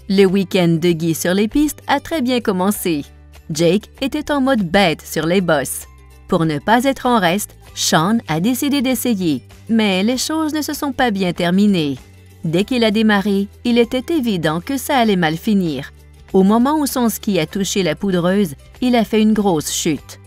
Le week-end de Guy sur les pistes a très bien commencé. Jake était en mode bête sur les bosses. Pour ne pas être en reste, Sean a décidé d'essayer, mais les choses ne se sont pas bien terminées. Dès qu'il a démarré, il était évident que ça allait mal finir. Au moment où son ski a touché la poudreuse, il a fait une grosse chute.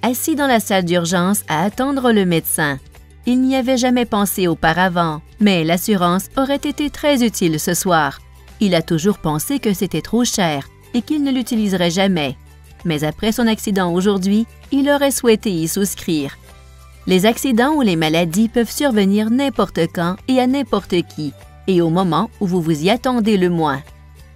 Assis dans la salle d'urgence à attendre le médecin. Il n'y avait jamais pensé auparavant, mais l'assurance aurait été très utile ce soir. Il a toujours pensé que c'était trop cher et qu'il ne l'utiliserait jamais. Mais après son accident aujourd'hui, il aurait souhaité y souscrire. Les accidents ou les maladies peuvent survenir n'importe quand et à n'importe qui, et au moment où vous vous y attendez le moins.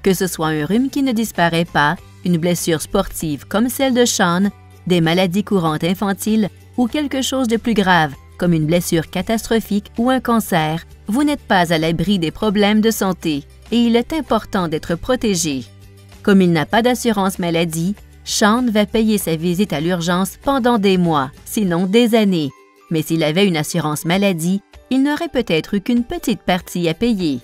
Que ce soit un rhume qui ne disparaît pas, une blessure sportive comme celle de Sean, des maladies courantes infantiles ou quelque chose de plus grave, comme une blessure catastrophique ou un cancer, vous n'êtes pas à l'abri des problèmes de santé et il est important d'être protégé. Comme il n'a pas d'assurance maladie, Sean va payer sa visite à l'urgence pendant des mois, sinon des années. Mais s'il avait une assurance maladie, il n'aurait peut-être eu qu'une petite partie à payer.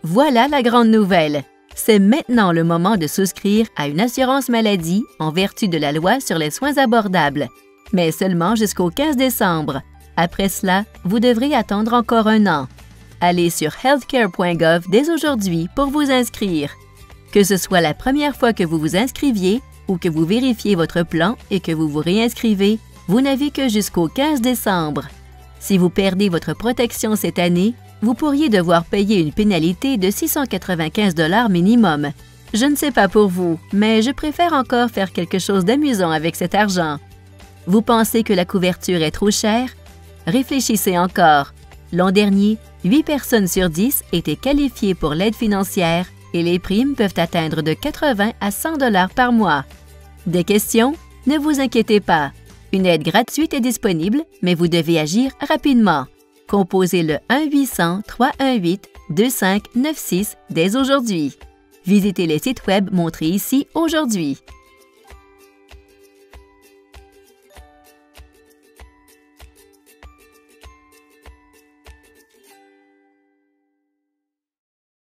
Voilà la grande nouvelle! C'est maintenant le moment de souscrire à une assurance maladie en vertu de la loi sur les soins abordables, mais seulement jusqu'au 15 décembre. Après cela, vous devrez attendre encore un an. Allez sur healthcare.gov dès aujourd'hui pour vous inscrire. Que ce soit la première fois que vous vous inscriviez ou que vous vérifiez votre plan et que vous vous réinscrivez, vous n'avez que jusqu'au 15 décembre. Si vous perdez votre protection cette année, vous pourriez devoir payer une pénalité de 695 $ minimum. Je ne sais pas pour vous, mais je préfère encore faire quelque chose d'amusant avec cet argent. Vous pensez que la couverture est trop chère? Réfléchissez encore. L'an dernier, 8 personnes sur 10 étaient qualifiées pour l'aide financière et les primes peuvent atteindre de 80 à 100 $ par mois. Des questions? Ne vous inquiétez pas. Une aide gratuite est disponible, mais vous devez agir rapidement. Composez le 1-800-318-2596 dès aujourd'hui. Visitez les sites web montrés ici aujourd'hui.